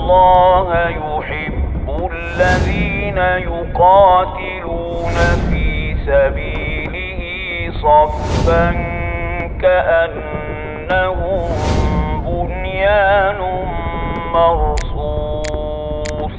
اللہ یحب الذین یقاتلون فی سبیلہ صفا کأنہم بنیان مرصوص۔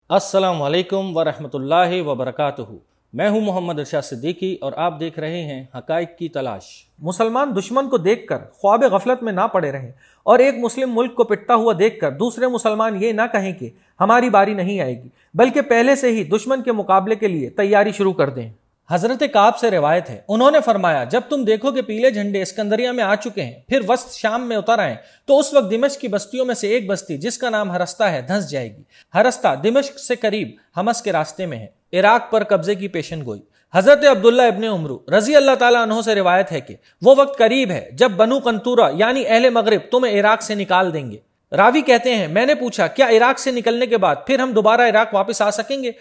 السلام علیکم ورحمۃ اللہ وبرکاتہ۔ میں ہوں محمد ارشاد صدیقی اور آپ دیکھ رہے ہیں حقائق کی تلاش۔ مسلمان دشمن کو دیکھ کر خواب غفلت میں نہ پڑے رہیں اور ایک مسلم ملک کو پٹتا ہوا دیکھ کر دوسرے مسلمان یہ نہ کہیں کہ ہماری باری نہیں آئے گی، بلکہ پہلے سے ہی دشمن کے مقابلے کے لیے تیاری شروع کر دیں۔ حضرت کعب سے روایت ہے، انہوں نے فرمایا جب تم دیکھو کہ پیلے جھنڈے اسکندریہ میں آ چکے ہیں، پھر وسط شام میں اتر آئیں، تو اس وقت دمشق کی بستیوں میں سے ایک بستی جس کا نام ہرستہ ہے دھنس جائے گی۔ ہرستہ دمشق سے قریب حمص کے راستے میں ہے، عراق پر قبضے کی پیشن گوئی۔ حضرت عبداللہ ابن عمرو رضی اللہ تعالیٰ عنہ سے روایت ہے کہ وہ وقت قریب ہے جب بنو قنطورہ یعنی اہل مغرب تمہیں عراق سے نکال دیں گے۔ راوی کہتے ہیں میں نے پوچھا کیا عراق سے نکلنے کے بعد پھر ہم دوبارہ عراق واپس آ سکیں گے؟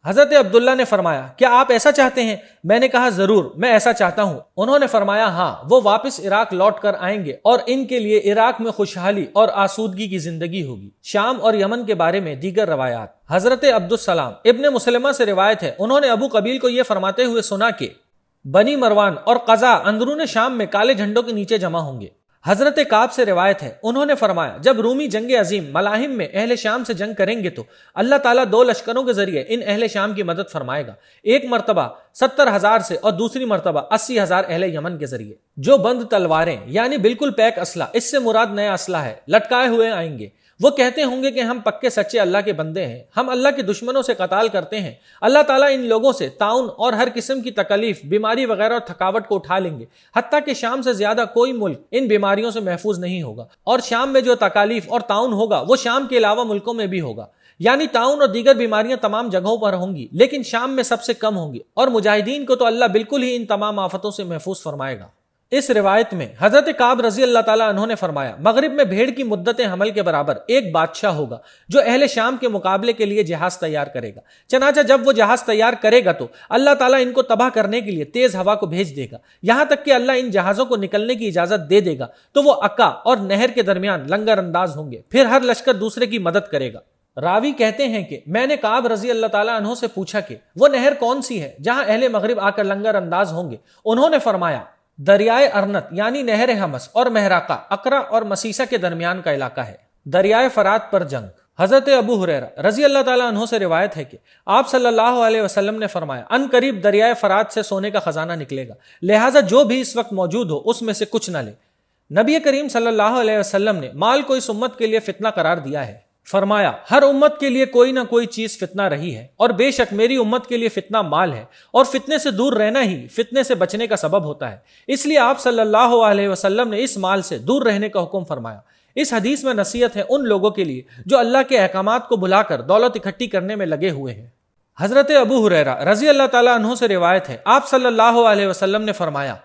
حضرت عبداللہ نے فرمایا کیا آپ ایسا چاہتے ہیں؟ میں نے کہا ضرور میں ایسا چاہتا ہوں۔ انہوں نے فرمایا ہاں، وہ واپس عراق لوٹ کر آئیں گے اور ان کے لیے عراق میں خوشحالی اور آسودگی کی زندگی ہوگی۔ شام اور یمن کے بارے میں دیگر روایات۔ حضرت عبدالسلام ابن مسلمہ سے روایت ہے، انہوں نے ابو قبیل کو یہ فرماتے ہوئے سنا کہ بنی مروان اور قضا اندرون شام میں کالے جھنڈوں کے نیچے جمع ہوں گے۔ حضرت کعب سے روایت ہے، انہوں نے فرمایا جب رومی جنگ عظیم ملاحم میں اہل شام سے جنگ کریں گے تو اللہ تعالیٰ دو لشکروں کے ذریعے ان اہل شام کی مدد فرمائے گا، ایک مرتبہ 70,000 سے اور دوسری مرتبہ 80,000 اہل یمن کے ذریعے، جو بند تلواریں یعنی بالکل پیک اسلحہ، اس سے مراد نیا اسلحہ ہے، لٹکائے ہوئے آئیں گے۔ وہ کہتے ہوں گے کہ ہم پکے سچے اللہ کے بندے ہیں، ہم اللہ کے دشمنوں سے قتال کرتے ہیں۔ اللہ تعالیٰ ان لوگوں سے تعاون اور ہر قسم کی تکلیف، بیماری وغیرہ اور تھکاوٹ کو اٹھا لیں گے، حتیٰ کہ شام سے زیادہ کوئی ملک ان بیماریوں سے محفوظ نہیں ہوگا، اور شام میں جو تکالیف اور تعاون ہوگا وہ شام کے علاوہ ملکوں میں بھی ہوگا، یعنی تعاون اور دیگر بیماریاں تمام جگہوں پر ہوں گی لیکن شام میں سب سے کم ہوں گی، اور مجاہدین کو تو اللہ بالکل ہی ان تمام آفتوں سے محفوظ فرمائے گا۔ اس روایت میں حضرت کعب رضی اللہ تعالیٰ عنہ نے فرمایا مغرب میں بھیڑ کی مدت حمل کے برابر ایک بادشاہ ہوگا جو اہل شام کے مقابلے کے لیے جہاز تیار کرے گا۔ چنانچہ جب وہ جہاز تیار کرے گا تو اللہ تعالیٰ ان کو تباہ کرنے کے لیے تیز ہوا کو بھیج دے گا، یہاں تک کہ اللہ ان جہازوں کو نکلنے کی اجازت دے دے گا تو وہ عکا اور نہر کے درمیان لنگر انداز ہوں گے، پھر ہر لشکر دوسرے کی مدد کرے گا۔ راوی کہتے ہیں کہ میں نے کعب رضی اللہ تعالیٰ عنہ سے پوچھا کہ وہ نہر کون سی ہے جہاں اہل مغرب آ کر لنگر انداز ہوں گے؟ انہوں نے فرمایا دریائے ارنت یعنی نہر حمص اور مہراقہ، اقرا اور مسیسہ کے درمیان کا علاقہ ہے۔ دریائے فرات پر جنگ۔ حضرت ابو ہریرہ رضی اللہ تعالیٰ عنہ سے روایت ہے کہ آپ صلی اللہ علیہ وسلم نے فرمایا ان قریب دریائے فرات سے سونے کا خزانہ نکلے گا، لہٰذا جو بھی اس وقت موجود ہو اس میں سے کچھ نہ لے۔ نبی کریم صلی اللہ علیہ وسلم نے مال کو اس امت کے لیے فتنہ قرار دیا ہے، فرمایا ہر امت کے لیے کوئی نہ کوئی چیز فتنہ رہی ہے، اور بے شک میری امت کے لیے فتنہ مال ہے، اور فتنے سے دور رہنا ہی فتنے سے بچنے کا سبب ہوتا ہے، اس لیے آپ صلی اللہ علیہ وسلم نے اس مال سے دور رہنے کا حکم فرمایا۔ اس حدیث میں نصیحت ہے ان لوگوں کے لیے جو اللہ کے احکامات کو بھلا کر دولت اکٹھی کرنے میں لگے ہوئے ہیں۔ حضرت ابو ہریرہ رضی اللہ تعالیٰ عنہ سے روایت ہے، آپ صلی اللہ علیہ وسلم نے فرمایا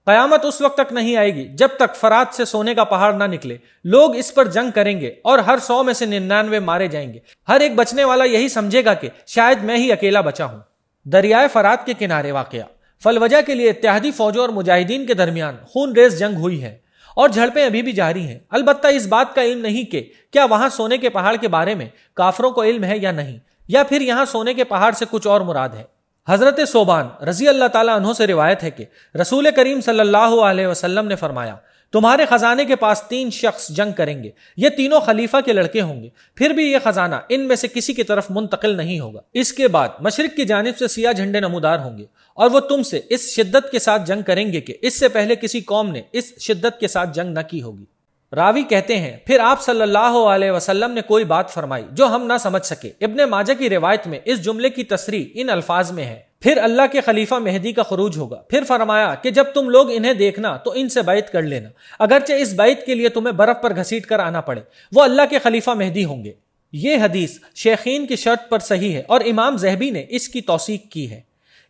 قیامت اس وقت تک نہیں آئے گی جب تک فرات سے سونے کا پہاڑ نہ نکلے، لوگ اس پر جنگ کریں گے اور ہر 100 میں سے 99 مارے جائیں گے، ہر ایک بچنے والا یہی سمجھے گا کہ شاید میں ہی اکیلا بچا ہوں۔ دریائے فرات کے کنارے واقع فالوجہ کے لیے اتحادی فوجوں اور مجاہدین کے درمیان خون ریز جنگ ہوئی ہے اور جھڑپیں ابھی بھی جاری ہیں، البتہ اس بات کا علم نہیں کہ کیا وہاں سونے کے پہاڑ کے بارے میں کافروں کو علم ہے یا نہیں، یا پھر یہاں سونے کے پہاڑ سے کچھ اور مراد ہے۔ حضرت صوبان رضی اللہ تعالیٰ عنہ سے روایت ہے کہ رسول کریم صلی اللہ علیہ وسلم نے فرمایا تمہارے خزانے کے پاس 3 شخص جنگ کریں گے، یہ تینوں خلیفہ کے لڑکے ہوں گے، پھر بھی یہ خزانہ ان میں سے کسی کی طرف منتقل نہیں ہوگا۔ اس کے بعد مشرق کی جانب سے سیاہ جھنڈے نمودار ہوں گے اور وہ تم سے اس شدت کے ساتھ جنگ کریں گے کہ اس سے پہلے کسی قوم نے اس شدت کے ساتھ جنگ نہ کی ہوگی۔ راوی کہتے ہیں پھر آپ صلی اللہ علیہ وسلم نے کوئی بات فرمائی جو ہم نہ سمجھ سکے۔ ابن ماجہ کی روایت میں اس جملے کی تصریح ان الفاظ میں ہے، پھر اللہ کے خلیفہ مہدی کا خروج ہوگا، پھر فرمایا کہ جب تم لوگ انہیں دیکھنا تو ان سے بیعت کر لینا، اگرچہ اس بیعت کے لیے تمہیں برف پر گھسیٹ کر آنا پڑے، وہ اللہ کے خلیفہ مہدی ہوں گے۔ یہ حدیث شیخین کی شرط پر صحیح ہے اور امام ذہبی نے اس کی توثیق کی ہے۔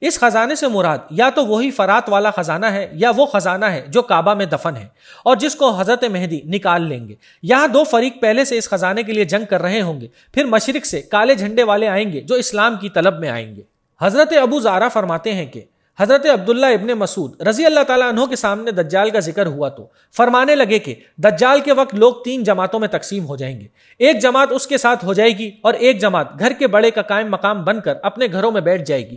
اس خزانے سے مراد یا تو وہی فرات والا خزانہ ہے یا وہ خزانہ ہے جو کعبہ میں دفن ہے اور جس کو حضرت مہدی نکال لیں گے۔ یہاں 2 فریق پہلے سے اس خزانے کے لیے جنگ کر رہے ہوں گے، پھر مشرق سے کالے جھنڈے والے آئیں گے جو اسلام کی طلب میں آئیں گے۔ حضرت ابو زارہ فرماتے ہیں کہ حضرت عبداللہ ابن مسعود رضی اللہ تعالیٰ عنہ کے سامنے دجال کا ذکر ہوا تو فرمانے لگے کہ دجال کے وقت لوگ 3 جماعتوں میں تقسیم ہو جائیں گے، ایک جماعت اس کے ساتھ ہو جائے گی اور ایک جماعت گھر کے بڑے کا قائم مقام بن کر اپنے گھروں میں بیٹھ جائے گی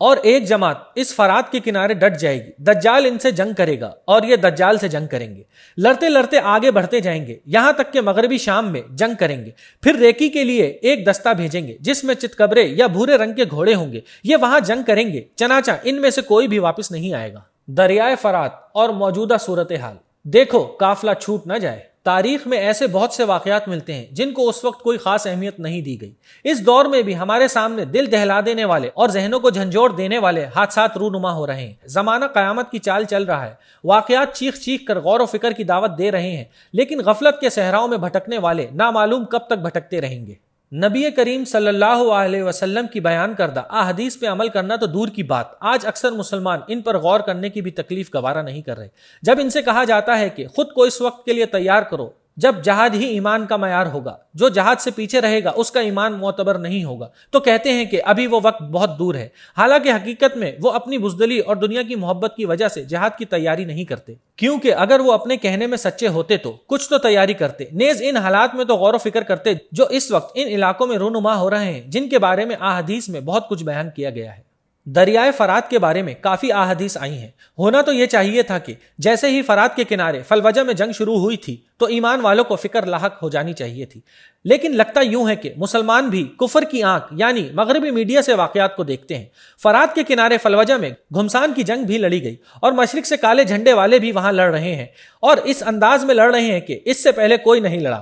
اور ایک جماعت اس فرات کے کنارے ڈٹ جائے گی۔ دجال ان سے جنگ کرے گا اور یہ دجال سے جنگ کریں گے، لڑتے لڑتے آگے بڑھتے جائیں گے یہاں تک کہ مغربی شام میں جنگ کریں گے، پھر ریکی کے لیے ایک دستہ بھیجیں گے جس میں چتکبرے یا بھورے رنگ کے گھوڑے ہوں گے، یہ وہاں جنگ کریں گے، چنانچہ ان میں سے کوئی بھی واپس نہیں آئے گا۔ دریائے فرات اور موجودہ صورتحال، دیکھو قافلہ چھوٹ نہ جائے۔ تاریخ میں ایسے بہت سے واقعات ملتے ہیں جن کو اس وقت کوئی خاص اہمیت نہیں دی گئی، اس دور میں بھی ہمارے سامنے دل دہلا دینے والے اور ذہنوں کو جھنجھوڑ دینے والے حادثات رونما ہو رہے ہیں۔ زمانہ قیامت کی چال چل رہا ہے، واقعات چیخ چیخ کر غور و فکر کی دعوت دے رہے ہیں، لیکن غفلت کے صحراؤں میں بھٹکنے والے نامعلوم کب تک بھٹکتے رہیں گے۔ نبی کریم صلی اللہ علیہ وسلم کی بیان کردہ احادیث پہ عمل کرنا تو دور کی بات، آج اکثر مسلمان ان پر غور کرنے کی بھی تکلیف گوارا نہیں کر رہے۔ جب ان سے کہا جاتا ہے کہ خود کو اس وقت کے لیے تیار کرو جب جہاد ہی ایمان کا معیار ہوگا، جو جہاد سے پیچھے رہے گا اس کا ایمان معتبر نہیں ہوگا، تو کہتے ہیں کہ ابھی وہ وقت بہت دور ہے، حالانکہ حقیقت میں وہ اپنی بزدلی اور دنیا کی محبت کی وجہ سے جہاد کی تیاری نہیں کرتے، کیونکہ اگر وہ اپنے کہنے میں سچے ہوتے تو کچھ تو تیاری کرتے، نیز ان حالات میں تو غور و فکر کرتے جو اس وقت ان علاقوں میں رونما ہو رہے ہیں، جن کے بارے میں احادیث میں بہت کچھ بیان کیا گیا ہے۔ دریائے فرات کے بارے میں کافی احادیث آئی ہیں، ہونا تو یہ چاہیے تھا کہ جیسے ہی فرات کے کنارے فلوجہ میں جنگ شروع ہوئی تھی تو ایمان والوں کو فکر لاحق ہو جانی چاہیے تھی، لیکن لگتا یوں ہے کہ مسلمان بھی کفر کی آنکھ یعنی مغربی میڈیا سے واقعات کو دیکھتے ہیں۔ فرات کے کنارے فلوجہ میں گھمسان کی جنگ بھی لڑی گئی اور مشرق سے کالے جھنڈے والے بھی وہاں لڑ رہے ہیں اور اس انداز میں لڑ رہے ہیں کہ اس سے پہلے کوئی نہیں لڑا۔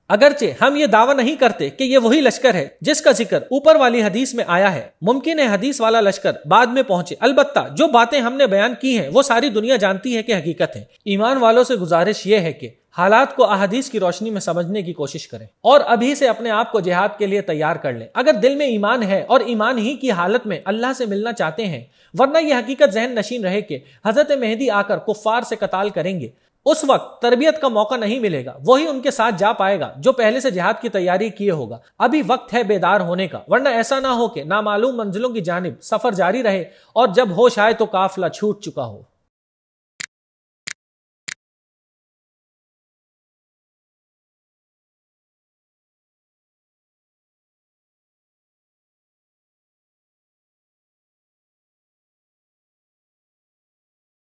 اگرچہ ہم یہ دعویٰ نہیں کرتے کہ یہ وہی لشکر ہے جس کا ذکر اوپر والی حدیث میں آیا ہے، ممکن ہے حدیث والا لشکر بعد میں پہنچے، البتہ جو باتیں ہم نے بیان کی ہیں وہ ساری دنیا جانتی ہے کہ حقیقت ہے۔ ایمان والوں سے گزارش یہ ہے کہ حالات کو احادیث کی روشنی میں سمجھنے کی کوشش کریں اور ابھی سے اپنے آپ کو جہاد کے لیے تیار کر لیں اگر دل میں ایمان ہے اور ایمان ہی کی حالت میں اللہ سے ملنا چاہتے ہیں، ورنہ یہ حقیقت ذہن نشین رہے کہ حضرت مہدی آ کر کفار سے قتال کریں گے، اس وقت تربیت کا موقع نہیں ملے گا، وہی ان کے ساتھ جا پائے گا جو پہلے سے جہاد کی تیاری کیے ہوگا۔ ابھی وقت ہے بیدار ہونے کا، ورنہ ایسا نہ ہو کہ نامعلوم منزلوں کی جانب سفر جاری رہے اور جب ہوش آئے تو قافلہ چھوٹ چکا ہو۔